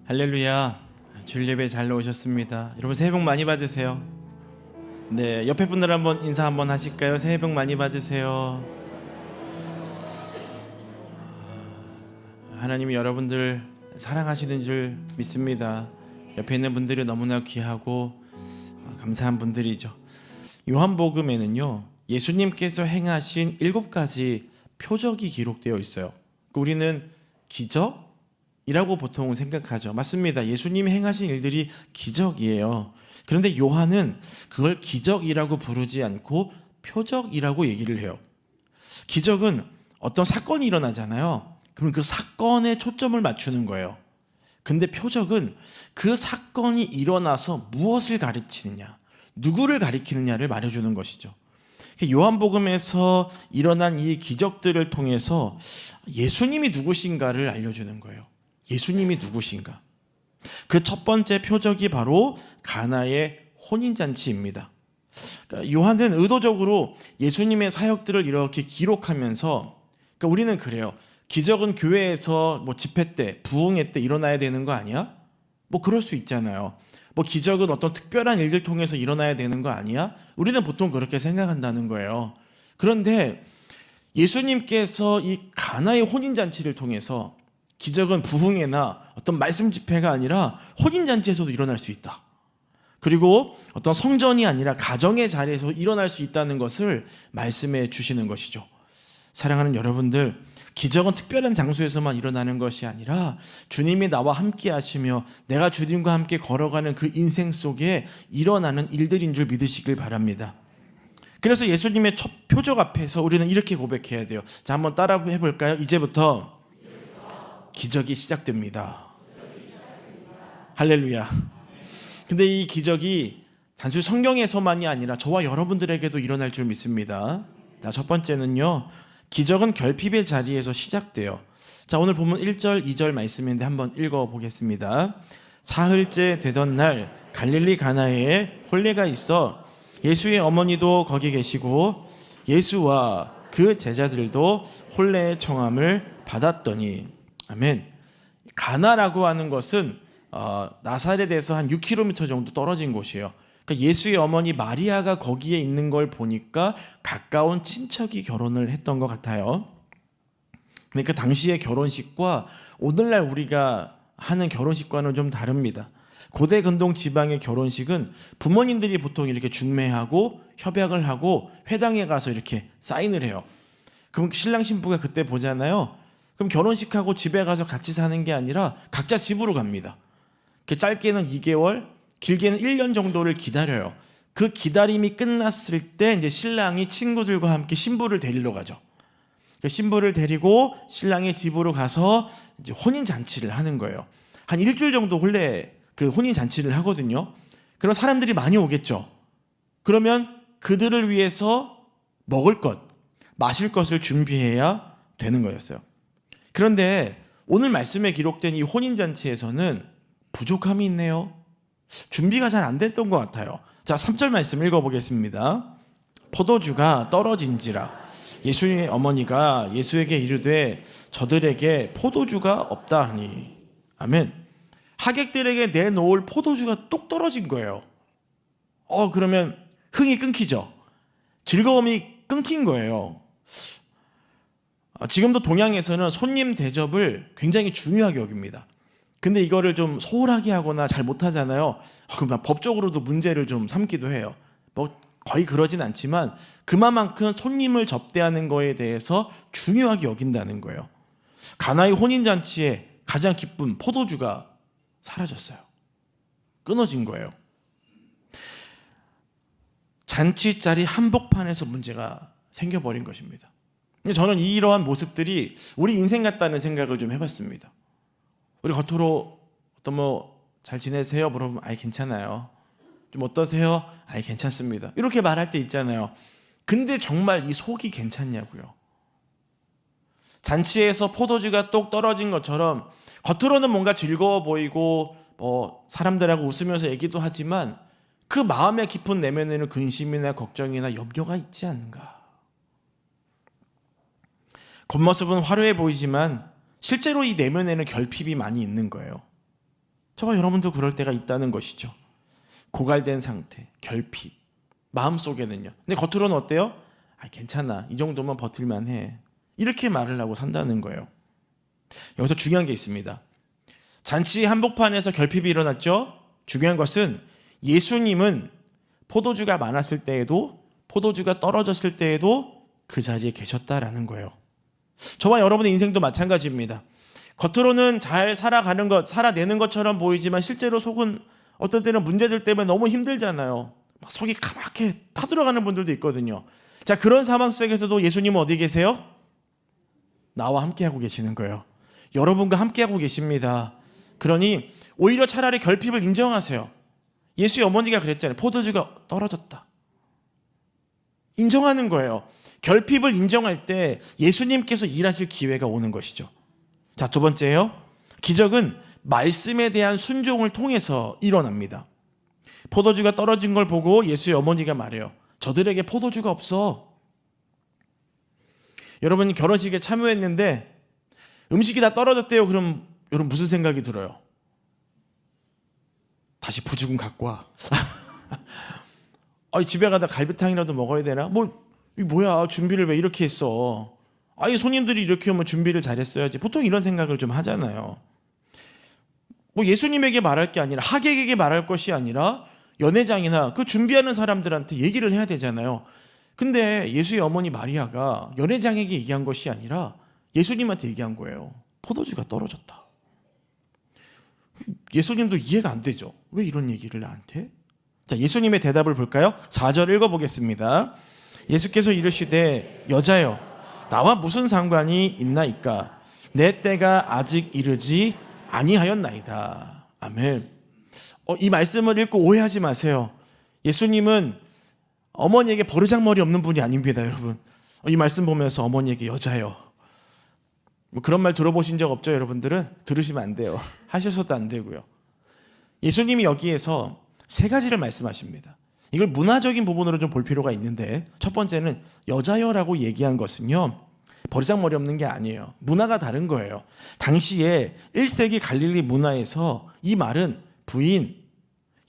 할렐루야. 주일 예배 잘 오셨습니다. 여러분 새해 복 많이 받으세요. 네, 옆에 분들 한번 인사 한번 하실까요? 새해 복 많이 받으세요. 하나님이 여러분들 사랑하시는 줄 믿습니다. 옆에 있는 분들이 너무나 귀하고 감사한 분들이죠. 요한복음에는요, 예수님께서 행하신 7가지 표적이 기록되어 있어요. 우리는 기적이라고 보통 생각하죠. 맞습니다. 예수님이 행하신 일들이 기적이에요. 그런데 요한은 그걸 기적이라고 부르지 않고 표적이라고 얘기를 해요. 기적은 어떤 사건이 일어나잖아요. 그럼 그 사건에 초점을 맞추는 거예요. 근데 표적은 그 사건이 일어나서 무엇을 가리키느냐, 누구를 가리키느냐를 말해주는 것이죠. 요한복음에서 일어난 이 기적들을 통해서 예수님이 누구신가를 알려주는 거예요. 예수님이 누구신가. 그 첫 번째 표적이 바로 가나의 혼인잔치입니다. 그러니까 요한은 의도적으로 예수님의 사역들을 이렇게 기록하면서, 그러니까 우리는 그래요. 기적은 교회에서 집회 때, 부흥회 때 일어나야 되는 거 아니야? 그럴 수 있잖아요. 기적은 어떤 특별한 일들 통해서 일어나야 되는 거 아니야? 우리는 보통 그렇게 생각한다는 거예요. 그런데 예수님께서 이 가나의 혼인잔치를 통해서 기적은 부흥회나 어떤 말씀 집회가 아니라 혼인잔치에서도 일어날 수 있다. 그리고 어떤 성전이 아니라 가정의 자리에서 일어날 수 있다는 것을 말씀해 주시는 것이죠. 사랑하는 여러분들, 기적은 특별한 장소에서만 일어나는 것이 아니라 주님이 나와 함께 하시며 내가 주님과 함께 걸어가는 그 인생 속에 일어나는 일들인 줄 믿으시길 바랍니다. 그래서 예수님의 첫 표적 앞에서 우리는 이렇게 고백해야 돼요. 자, 한번 따라 해볼까요? 이제부터 기적이 시작됩니다. 할렐루야. 근데 이 기적이 단순히 성경에서만이 아니라 저와 여러분들에게도 일어날 줄 믿습니다. 자, 첫 번째는요, 기적은 결핍의 자리에서 시작돼요. 자, 오늘 본문 1절, 2절 말씀인데 한번 읽어보겠습니다. 사흘째 되던 날 갈릴리 가나에 혼례가 있어 예수의 어머니도 거기 계시고 예수와 그 제자들도 혼례의 청함을 받았더니. 아멘. 가나라고 하는 것은 나사렛에서 한 6km 정도 떨어진 곳이에요. 그러니까 예수의 어머니 마리아가 거기에 있는 걸 보니까 가까운 친척이 결혼을 했던 것 같아요. 그러니까 당시의 결혼식과 오늘날 우리가 하는 결혼식과는 좀 다릅니다. 고대 근동 지방의 결혼식은 부모님들이 보통 이렇게 중매하고 협약을 하고 회당에 가서 이렇게 사인을 해요. 그럼 신랑 신부가 그때 보잖아요. 그럼 결혼식하고 집에 가서 같이 사는 게 아니라 각자 집으로 갑니다. 짧게는 2개월, 길게는 1년 정도를 기다려요. 그 기다림이 끝났을 때 이제 신랑이 친구들과 함께 신부를 데리러 가죠. 신부를 데리고 신랑의 집으로 가서 이제 혼인 잔치를 하는 거예요. 한 일주일 정도 그 혼인 잔치를 하거든요. 그럼 사람들이 많이 오겠죠. 그러면 그들을 위해서 먹을 것, 마실 것을 준비해야 되는 거였어요. 그런데 오늘 말씀에 기록된 이 혼인 잔치에서는 부족함이 있네요. 준비가 잘 안 됐던 것 같아요. 자, 3절 말씀 읽어보겠습니다. 포도주가 떨어진지라 예수의 어머니가 예수에게 이르되 저들에게 포도주가 없다 하니. 아멘. 하객들에게 내놓을 포도주가 똑 떨어진 거예요. 그러면 흥이 끊기죠. 즐거움이 끊긴 거예요. 지금도 동양에서는 손님 대접을 굉장히 중요하게 여깁니다. 근데 이거를 좀 소홀하게 하거나 잘 못하잖아요. 그럼 법적으로도 문제를 좀 삼기도 해요. 거의 그러진 않지만 그만큼 손님을 접대하는 거에 대해서 중요하게 여긴다는 거예요. 가나의 혼인잔치에 가장 기쁜 포도주가 사라졌어요. 끊어진 거예요. 잔치 자리 한복판에서 문제가 생겨버린 것입니다. 저는 이러한 모습들이 우리 인생 같다는 생각을 좀 해봤습니다. 우리 겉으로 잘 지내세요? 물어보면 괜찮아요. 좀 어떠세요? 괜찮습니다. 이렇게 말할 때 있잖아요. 근데 정말 이 속이 괜찮냐고요. 잔치에서 포도주가 똑 떨어진 것처럼 겉으로는 뭔가 즐거워 보이고 사람들하고 웃으면서 얘기도 하지만 그 마음의 깊은 내면에는 근심이나 걱정이나 염려가 있지 않는가. 겉모습은 화려해 보이지만 실제로 이 내면에는 결핍이 많이 있는 거예요. 저와 여러분도 그럴 때가 있다는 것이죠. 고갈된 상태, 결핍, 마음속에는요. 근데 겉으로는 어때요? 괜찮아, 이 정도만 버틸만 해, 이렇게 말을 하고 산다는 거예요. 여기서 중요한 게 있습니다. 잔치 한복판에서 결핍이 일어났죠. 중요한 것은 예수님은 포도주가 많았을 때에도, 포도주가 떨어졌을 때에도 그 자리에 계셨다라는 거예요. 저와 여러분의 인생도 마찬가지입니다. 겉으로는 잘 살아가는 것, 살아내는 것처럼 보이지만 실제로 속은 어떨 때는 문제들 때문에 너무 힘들잖아요. 막 속이 까맣게 타들어가는 분들도 있거든요. 자, 그런 상황 속에서도 예수님은 어디 계세요? 나와 함께하고 계시는 거예요. 여러분과 함께하고 계십니다. 그러니 오히려 차라리 결핍을 인정하세요. 예수의 어머니가 그랬잖아요. 포도주가 떨어졌다. 인정하는 거예요. 결핍을 인정할 때 예수님께서 일하실 기회가 오는 것이죠. 자, 두 번째요. 기적은 말씀에 대한 순종을 통해서 일어납니다. 포도주가 떨어진 걸 보고 예수의 어머니가 말해요. 저들에게 포도주가 없어. 여러분, 결혼식에 참여했는데 음식이 다 떨어졌대요. 그럼 여러분 무슨 생각이 들어요? 다시 부죽은 갖고 와. 집에 가다 갈비탕이라도 먹어야 되나? 이 뭐야, 준비를 왜 이렇게 했어? 손님들이 이렇게 오면 준비를 잘했어야지. 보통 이런 생각을 좀 하잖아요. 예수님에게 말할 게 아니라, 하객에게 말할 것이 아니라 연회장이나 그 준비하는 사람들한테 얘기를 해야 되잖아요. 근데 예수의 어머니 마리아가 연회장에게 얘기한 것이 아니라 예수님한테 얘기한 거예요. 포도주가 떨어졌다. 예수님도 이해가 안 되죠. 왜 이런 얘기를 나한테? 자, 예수님의 대답을 볼까요? 4절 읽어보겠습니다. 예수께서 이르시되 여자여, 나와 무슨 상관이 있나이까? 내 때가 아직 이르지 아니하였나이다. 아멘. 이 말씀을 읽고 오해하지 마세요. 예수님은 어머니에게 버르장머리 없는 분이 아닙니다, 여러분. 이 말씀 보면서 어머니에게 여자여, 그런 말 들어보신 적 없죠? 여러분들은 들으시면 안 돼요. 하셔서도 안 되고요. 예수님이 여기에서 세 가지를 말씀하십니다. 이걸 문화적인 부분으로 좀 볼 필요가 있는데, 첫 번째는 여자여라고 얘기한 것은요, 버르장머리 없는 게 아니에요. 문화가 다른 거예요. 당시에 1세기 갈릴리 문화에서 이 말은 부인,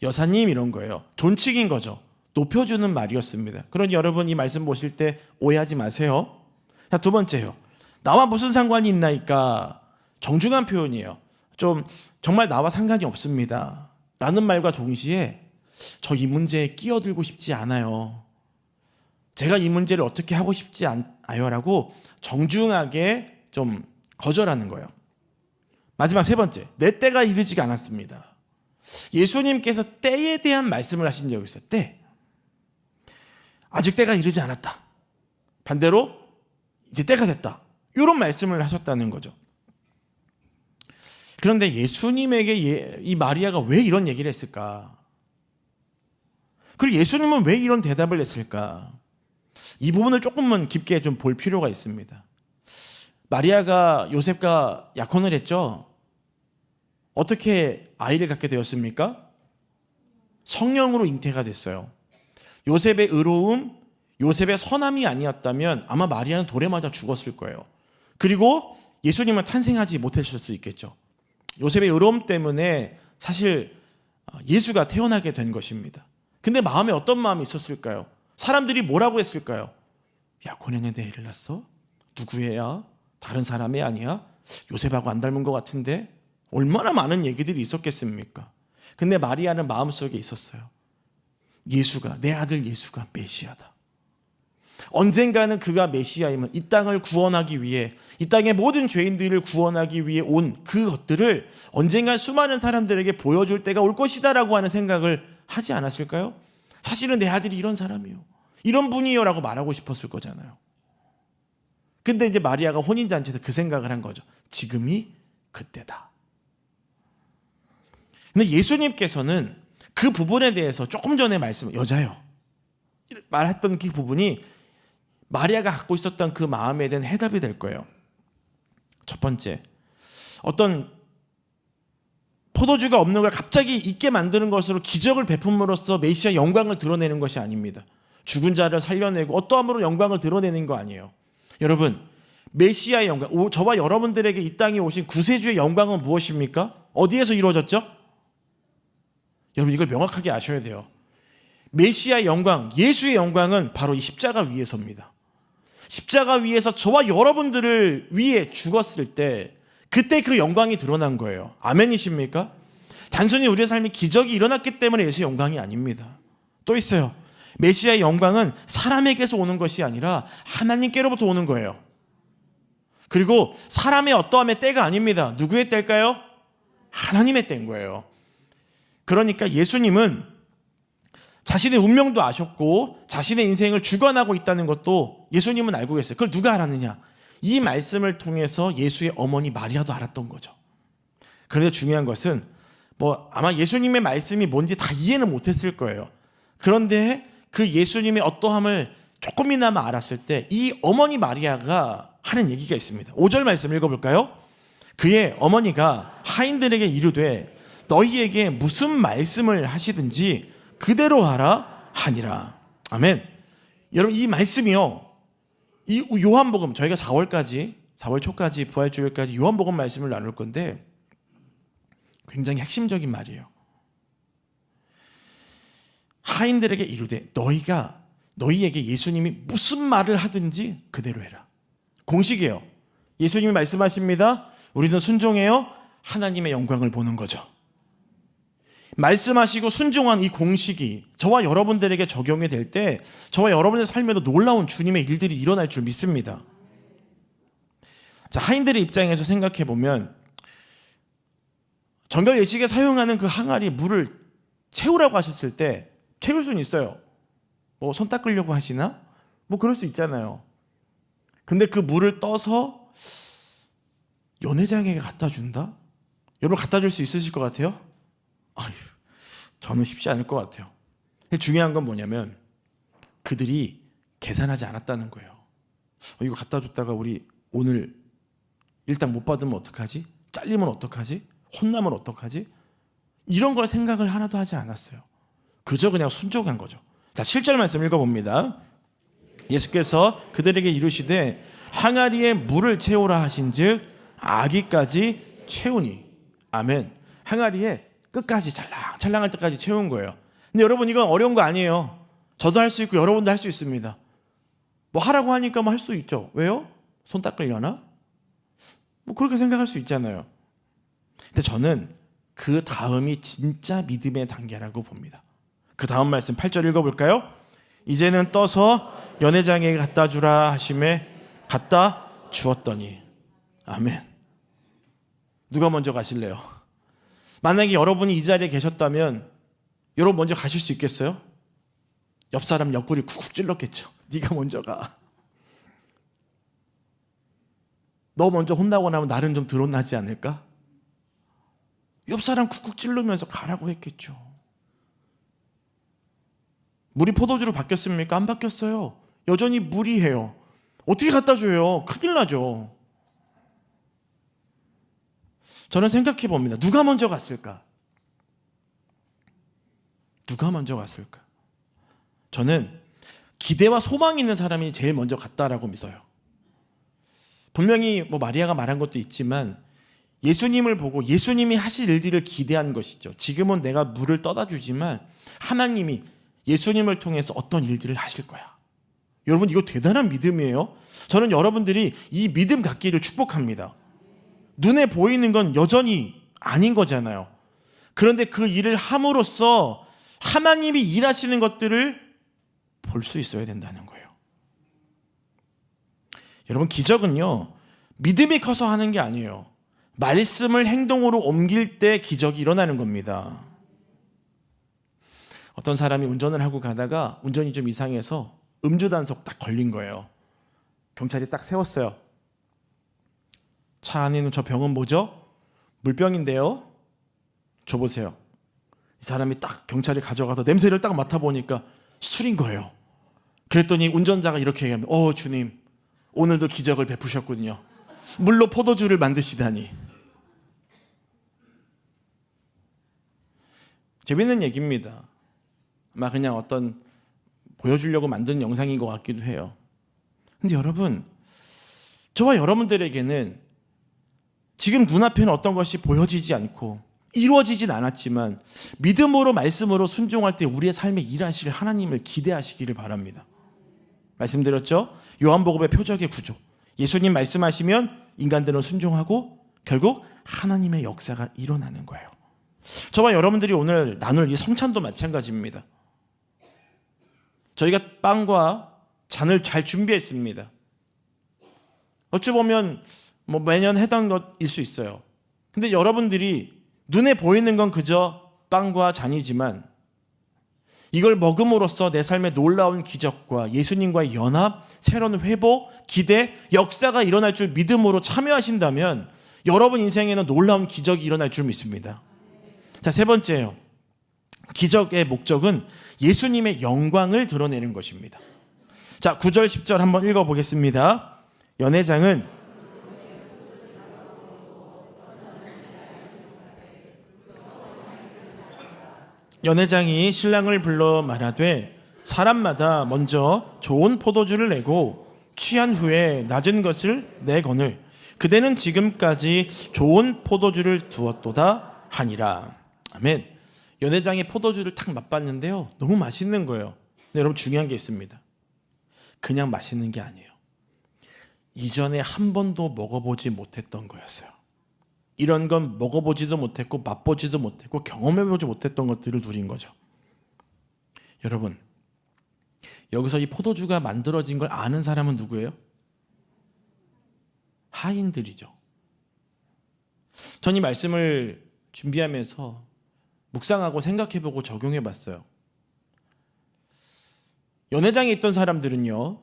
여사님 이런 거예요. 존칭인 거죠. 높여주는 말이었습니다. 그러니 여러분, 이 말씀 보실 때 오해하지 마세요. 자, 두 번째요. 나와 무슨 상관이 있나이까? 정중한 표현이에요. 정말 나와 상관이 없습니다 라는 말과 동시에 저 이 문제에 끼어들고 싶지 않아요. 제가 이 문제를 어떻게 하고 싶지 않아요 라고 정중하게 좀 거절하는 거예요. 마지막 세 번째, 내 때가 이르지가 않았습니다. 예수님께서 때에 대한 말씀을 하신 적이 있어요. 때. 아직 때가 이르지 않았다. 반대로 이제 때가 됐다. 이런 말씀을 하셨다는 거죠. 그런데 예수님에게 이 마리아가 왜 이런 얘기를 했을까? 그리고 예수님은 왜 이런 대답을 했을까? 이 부분을 조금만 깊게 좀 볼 필요가 있습니다. 마리아가 요셉과 약혼을 했죠. 어떻게 아이를 갖게 되었습니까? 성령으로 잉태가 됐어요. 요셉의 의로움, 요셉의 선함이 아니었다면 아마 마리아는 돌에 맞아 죽었을 거예요. 그리고 예수님은 탄생하지 못했을 수 있겠죠. 요셉의 의로움 때문에 사실 예수가 태어나게 된 것입니다. 근데 마음에 어떤 마음이 있었을까요? 사람들이 뭐라고 했을까요? 약혼했는데 애를 낳았어? 누구 애야? 다른 사람의 아니야? 요셉하고 안 닮은 것 같은데? 얼마나 많은 얘기들이 있었겠습니까? 근데 마리아는 마음속에 있었어요. 예수가, 내 아들 예수가 메시아다. 언젠가는 그가 메시아이면 이 땅을 구원하기 위해, 이 땅의 모든 죄인들을 구원하기 위해 온 그것들을 언젠가 수많은 사람들에게 보여줄 때가 올 것이다 라고 하는 생각을 하지 않았을까요? 사실은 내 아들이 이런 사람이요, 이런 분이요 라고 말하고 싶었을 거잖아요. 근데 이제 마리아가 혼인잔치에서 그 생각을 한 거죠. 지금이 그때다. 근데 예수님께서는 그 부분에 대해서 조금 전에 말씀, 여자요 말했던 그 부분이 마리아가 갖고 있었던 그 마음에 대한 해답이 될 거예요. 첫 번째, 어떤 포도주가 없는 걸 갑자기 있게 만드는 것으로 기적을 베품으로써 메시아 영광을 드러내는 것이 아닙니다. 죽은 자를 살려내고 어떠함으로 영광을 드러내는 거 아니에요. 여러분, 메시아의 영광, 저와 여러분들에게 이 땅에 오신 구세주의 영광은 무엇입니까? 어디에서 이루어졌죠? 여러분 이걸 명확하게 아셔야 돼요. 메시아의 영광, 예수의 영광은 바로 이 십자가 위에서입니다. 십자가 위에서 저와 여러분들을 위해 죽었을 때 그때 그 영광이 드러난 거예요. 아멘이십니까? 단순히 우리의 삶에 기적이 일어났기 때문에 예수의 영광이 아닙니다. 또 있어요. 메시아의 영광은 사람에게서 오는 것이 아니라 하나님께로부터 오는 거예요. 그리고 사람의 어떠함의 때가 아닙니다. 누구의 때일까요? 하나님의 때인 거예요. 그러니까 예수님은 자신의 운명도 아셨고 자신의 인생을 주관하고 있다는 것도 예수님은 알고 계세요. 그걸 누가 알았느냐? 이 말씀을 통해서 예수의 어머니 마리아도 알았던 거죠. 그런데 중요한 것은 아마 예수님의 말씀이 뭔지 다 이해는 못했을 거예요. 그런데 그 예수님의 어떠함을 조금이나마 알았을 때 이 어머니 마리아가 하는 얘기가 있습니다. 5절 말씀 읽어볼까요? 그의 어머니가 하인들에게 이르되 너희에게 무슨 말씀을 하시든지 그대로 하라 하니라. 아멘. 여러분 이 말씀이요, 이 요한복음, 저희가 4월 초까지 부활주일까지 요한복음 말씀을 나눌 건데 굉장히 핵심적인 말이에요. 하인들에게 이르되 너희에게 예수님이 무슨 말을 하든지 그대로 해라. 공식이에요. 예수님이 말씀하십니다. 우리는 순종해요. 하나님의 영광을 보는 거죠. 말씀하시고 순종한 이 공식이 저와 여러분들에게 적용이 될 때 저와 여러분의 삶에도 놀라운 주님의 일들이 일어날 줄 믿습니다. 자, 하인들의 입장에서 생각해 보면 정결 예식에 사용하는 그 항아리에 물을 채우라고 하셨을 때 채울 수는 있어요. 손 닦으려고 하시나? 그럴 수 있잖아요. 근데 그 물을 떠서 연회장에게 갖다 준다? 여러분 갖다 줄 수 있으실 것 같아요? 아유, 저는 쉽지 않을 것 같아요. 근데 중요한 건 뭐냐면 그들이 계산하지 않았다는 거예요. 이거 갖다 줬다가 우리 오늘 일당 못 받으면 어떡하지? 잘리면 어떡하지? 혼나면 어떡하지? 이런 걸 생각을 하나도 하지 않았어요. 그저 그냥 순종한 거죠. 자, 7절 말씀 읽어봅니다. 예수께서 그들에게 이르시되 항아리에 물을 채우라 하신즉 아기까지 채우니. 아멘. 항아리에 끝까지 찰랑찰랑할 때까지 채운 거예요. 근데 여러분 이건 어려운 거 아니에요. 저도 할 수 있고 여러분도 할 수 있습니다. 하라고 하니까 할 수 있죠. 왜요? 손 닦으려나? 그렇게 생각할 수 있잖아요. 근데 저는 그 다음이 진짜 믿음의 단계라고 봅니다. 그 다음 말씀 8절 읽어볼까요? 이제는 떠서 연회장에게 갖다 주라 하심에 갖다 주었더니. 아멘. 누가 먼저 가실래요? 만약에 여러분이 이 자리에 계셨다면 여러분 먼저 가실 수 있겠어요? 옆 사람 옆구리 쿡쿡 찔렀겠죠. 네가 먼저 가. 너 먼저 혼나고 나면 나는 좀 드러나지 않을까? 옆 사람 쿡쿡 찌르면서 가라고 했겠죠. 물이 포도주로 바뀌었습니까? 안 바뀌었어요. 여전히 물이에요. 어떻게 갖다 줘요? 큰일 나죠. 저는 생각해 봅니다. 누가 먼저 갔을까? 누가 먼저 갔을까? 저는 기대와 소망이 있는 사람이 제일 먼저 갔다라고 믿어요. 분명히 마리아가 말한 것도 있지만 예수님을 보고 예수님이 하실 일들을 기대한 것이죠. 지금은 내가 물을 떠다 주지만 하나님이 예수님을 통해서 어떤 일들을 하실 거야. 여러분 이거 대단한 믿음이에요. 저는 여러분들이 이 믿음 갖기를 축복합니다. 눈에 보이는 건 여전히 아닌 거잖아요. 그런데 그 일을 함으로써 하나님이 일하시는 것들을 볼 수 있어야 된다는 거예요. 여러분 기적은요 믿음이 커서 하는 게 아니에요. 말씀을 행동으로 옮길 때 기적이 일어나는 겁니다. 어떤 사람이 운전을 하고 가다가 운전이 좀 이상해서 음주단속 딱 걸린 거예요. 경찰이 딱 세웠어요. 차 안에 있는 저 병은 뭐죠? 물병인데요. 줘보세요. 이 사람이 딱 경찰이 가져가서 냄새를 딱 맡아보니까 술인 거예요. 그랬더니 운전자가 이렇게 얘기합니다. 주님 오늘도 기적을 베푸셨군요. 물로 포도주를 만드시다니. 재밌는 얘기입니다. 아마 그냥 어떤 보여주려고 만든 영상인 것 같기도 해요. 근데 여러분 저와 여러분들에게는 지금 눈앞에는 어떤 것이 보여지지 않고 이루어지진 않았지만 믿음으로 말씀으로 순종할 때 우리의 삶에 일하실 하나님을 기대하시기를 바랍니다. 말씀드렸죠? 요한복음의 표적의 구조. 예수님 말씀하시면 인간들은 순종하고 결국 하나님의 역사가 일어나는 거예요. 저와 여러분들이 오늘 나눌 이 성찬도 마찬가지입니다. 저희가 빵과 잔을 잘 준비했습니다. 어찌 보면 매년 해당 것일 수 있어요. 근데 여러분들이 눈에 보이는 건 그저 빵과 잔이지만 이걸 먹음으로써 내 삶에 놀라운 기적과 예수님과의 연합, 새로운 회복, 기대, 역사가 일어날 줄 믿음으로 참여하신다면 여러분 인생에는 놀라운 기적이 일어날 줄 믿습니다. 자, 세 번째요. 기적의 목적은 예수님의 영광을 드러내는 것입니다. 자, 9절 10절 한번 읽어보겠습니다. 연회장은 연회장이 신랑을 불러 말하되 사람마다 먼저 좋은 포도주를 내고 취한 후에 낮은 것을 내거늘 그대는 지금까지 좋은 포도주를 두었도다 하니라. 아멘. 연회장이 포도주를 탁 맛봤는데요, 너무 맛있는 거예요. 근데 여러분 중요한 게 있습니다. 그냥 맛있는 게 아니에요. 이전에 한 번도 먹어보지 못했던 거였어요. 이런 건 먹어보지도 못했고 맛보지도 못했고 경험해보지 못했던 것들을 누린 거죠. 여러분, 여기서 이 포도주가 만들어진 걸 아는 사람은 누구예요? 하인들이죠. 전 이 말씀을 준비하면서 묵상하고 생각해보고 적용해봤어요. 연회장에 있던 사람들은요,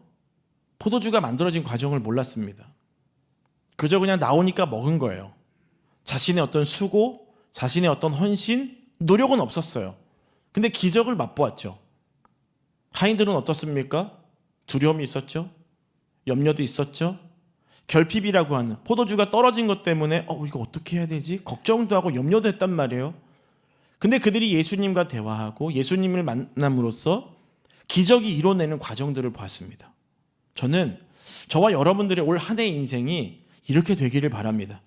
포도주가 만들어진 과정을 몰랐습니다. 그저 그냥 나오니까 먹은 거예요. 자신의 어떤 수고, 자신의 어떤 헌신, 노력은 없었어요. 근데 기적을 맛보았죠. 하인들은 어떻습니까? 두려움이 있었죠. 염려도 있었죠. 결핍이라고 하는 포도주가 떨어진 것 때문에 이거 어떻게 해야 되지? 걱정도 하고 염려도 했단 말이에요. 근데 그들이 예수님과 대화하고 예수님을 만남으로써 기적이 이뤄내는 과정들을 보았습니다. 저는 저와 여러분들의 올 한 해의 인생이 이렇게 되기를 바랍니다.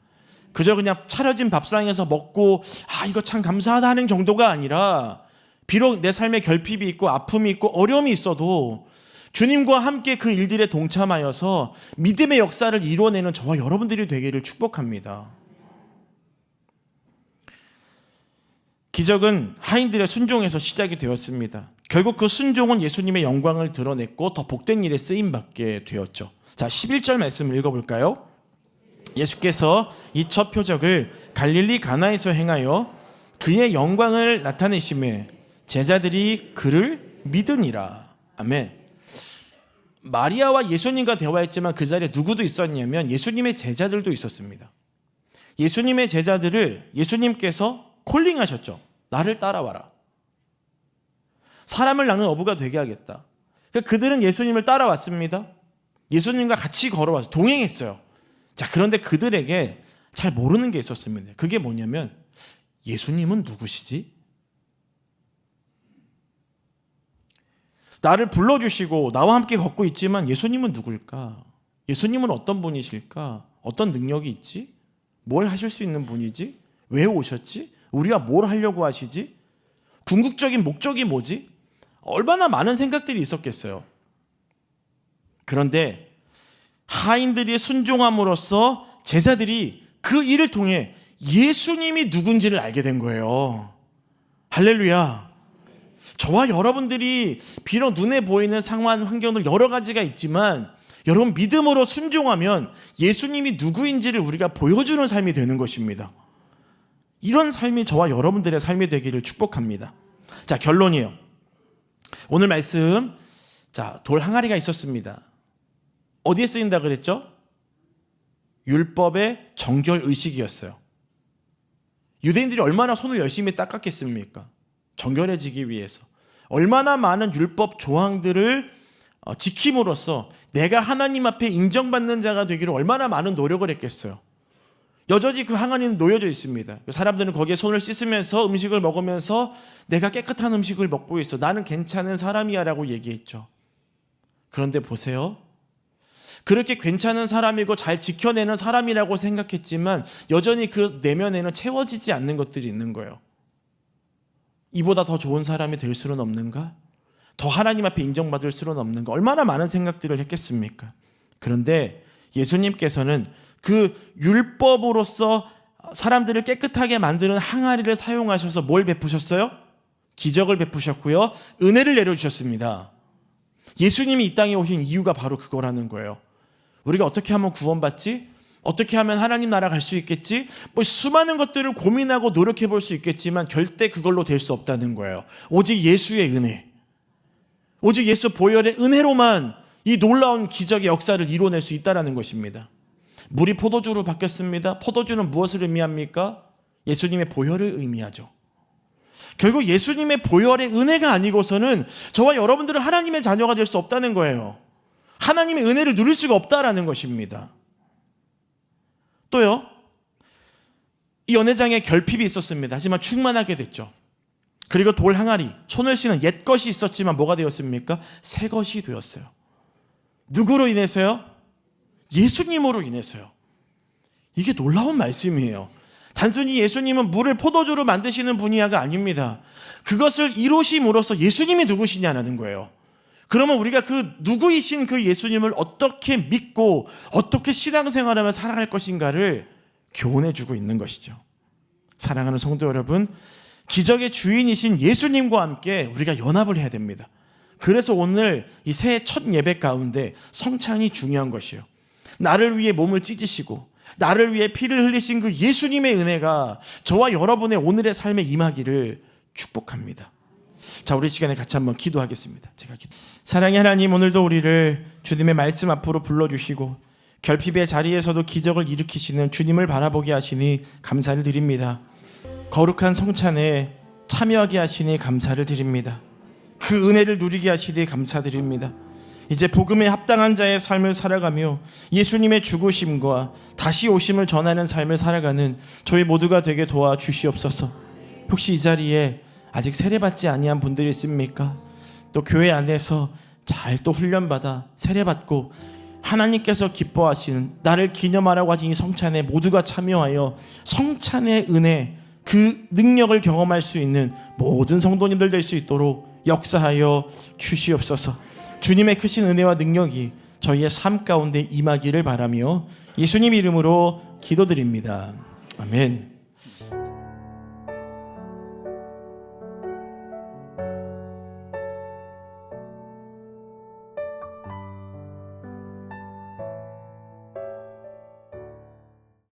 그저 그냥 차려진 밥상에서 먹고 이거 참 감사하다 하는 정도가 아니라 비록 내 삶에 결핍이 있고 아픔이 있고 어려움이 있어도 주님과 함께 그 일들에 동참하여서 믿음의 역사를 이루어내는 저와 여러분들이 되기를 축복합니다. 기적은 하인들의 순종에서 시작이 되었습니다. 결국 그 순종은 예수님의 영광을 드러냈고 더 복된 일에 쓰임받게 되었죠. 자, 11절 말씀을 읽어볼까요? 예수께서 이 첫 표적을 갈릴리 가나에서 행하여 그의 영광을 나타내심에 제자들이 그를 믿으니라. 아멘. 마리아와 예수님과 대화했지만 그 자리에 누구도 있었냐면 예수님의 제자들도 있었습니다. 예수님의 제자들을 예수님께서 콜링하셨죠. 나를 따라와라. 사람을 낳는 어부가 되게 하겠다. 그러니까 그들은 예수님을 따라왔습니다. 예수님과 같이 걸어와서 동행했어요. 자, 그런데 그들에게 잘 모르는 게 있었습니다. 그게 뭐냐면 예수님은 누구시지? 나를 불러주시고 나와 함께 걷고 있지만 예수님은 누굴까? 예수님은 어떤 분이실까? 어떤 능력이 있지? 뭘 하실 수 있는 분이지? 왜 오셨지? 우리와 뭘 하려고 하시지? 궁극적인 목적이 뭐지? 얼마나 많은 생각들이 있었겠어요. 그런데 하인들이 순종함으로써 제자들이 그 일을 통해 예수님이 누군지를 알게 된 거예요. 할렐루야. 저와 여러분들이 비록 눈에 보이는 상황, 환경들 여러 가지가 있지만 여러분 믿음으로 순종하면 예수님이 누구인지를 우리가 보여주는 삶이 되는 것입니다. 이런 삶이 저와 여러분들의 삶이 되기를 축복합니다. 자, 결론이에요. 오늘 말씀, 자, 돌 항아리가 있었습니다. 어디에 쓰인다 그랬죠? 율법의 정결 의식이었어요. 유대인들이 얼마나 손을 열심히 닦았겠습니까? 정결해지기 위해서. 얼마나 많은 율법 조항들을 지킴으로써 내가 하나님 앞에 인정받는 자가 되기를 얼마나 많은 노력을 했겠어요. 여전히 그 항아리는 놓여져 있습니다. 사람들은 거기에 손을 씻으면서 음식을 먹으면서 내가 깨끗한 음식을 먹고 있어. 나는 괜찮은 사람이야 라고 얘기했죠. 그런데 보세요. 그렇게 괜찮은 사람이고 잘 지켜내는 사람이라고 생각했지만 여전히 그 내면에는 채워지지 않는 것들이 있는 거예요. 이보다 더 좋은 사람이 될 수는 없는가? 더 하나님 앞에 인정받을 수는 없는가? 얼마나 많은 생각들을 했겠습니까? 그런데 예수님께서는 그 율법으로서 사람들을 깨끗하게 만드는 항아리를 사용하셔서 뭘 베푸셨어요? 기적을 베푸셨고요. 은혜를 내려주셨습니다. 예수님이 이 땅에 오신 이유가 바로 그거라는 거예요. 우리가 어떻게 하면 구원받지? 어떻게 하면 하나님 나라 갈 수 있겠지? 수많은 것들을 고민하고 노력해 볼 수 있겠지만 절대 그걸로 될 수 없다는 거예요. 오직 예수의 은혜, 오직 예수 보혈의 은혜로만 이 놀라운 기적의 역사를 이뤄낼 수 있다는 것입니다. 물이 포도주로 바뀌었습니다. 포도주는 무엇을 의미합니까? 예수님의 보혈을 의미하죠. 결국 예수님의 보혈의 은혜가 아니고서는 저와 여러분들은 하나님의 자녀가 될 수 없다는 거예요. 하나님의 은혜를 누릴 수가 없다라는 것입니다. 또요, 이 연회장에 결핍이 있었습니다. 하지만 충만하게 됐죠. 그리고 돌 항아리, 손을 씻는 옛 것이 있었지만 뭐가 되었습니까? 새 것이 되었어요. 누구로 인해서요? 예수님으로 인해서요. 이게 놀라운 말씀이에요. 단순히 예수님은 물을 포도주로 만드시는 분이야가 아닙니다. 그것을 이루심으로써 예수님이 누구시냐는 거예요. 그러면 우리가 그 누구이신 그 예수님을 어떻게 믿고 어떻게 신앙생활하며 살아갈 것인가를 교훈해주고 있는 것이죠. 사랑하는 성도 여러분, 기적의 주인이신 예수님과 함께 우리가 연합을 해야 됩니다. 그래서 오늘 이 새해 첫 예배 가운데 성찬이 중요한 것이에요. 나를 위해 몸을 찢으시고 나를 위해 피를 흘리신 그 예수님의 은혜가 저와 여러분의 오늘의 삶에 임하기를 축복합니다. 자, 우리 시간에 같이 한번 기도하겠습니다. 사랑의 하나님, 오늘도 우리를 주님의 말씀 앞으로 불러주시고 결핍의 자리에서도 기적을 일으키시는 주님을 바라보게 하시니 감사를 드립니다. 거룩한 성찬에 참여하게 하시니 감사를 드립니다. 그 은혜를 누리게 하시니 감사드립니다. 이제 복음에 합당한 자의 삶을 살아가며 예수님의 죽으심과 다시 오심을 전하는 삶을 살아가는 저희 모두가 되게 도와주시옵소서. 혹시 이 자리에 아직 세례받지 아니한 분들이 있습니까? 또 교회 안에서 잘 또 훈련받아 세례받고 하나님께서 기뻐하시는 나를 기념하라고 하신 이 성찬에 모두가 참여하여 성찬의 은혜, 그 능력을 경험할 수 있는 모든 성도님들 될 수 있도록 역사하여 주시옵소서. 주님의 크신 은혜와 능력이 저희의 삶 가운데 임하기를 바라며 예수님 이름으로 기도드립니다. 아멘.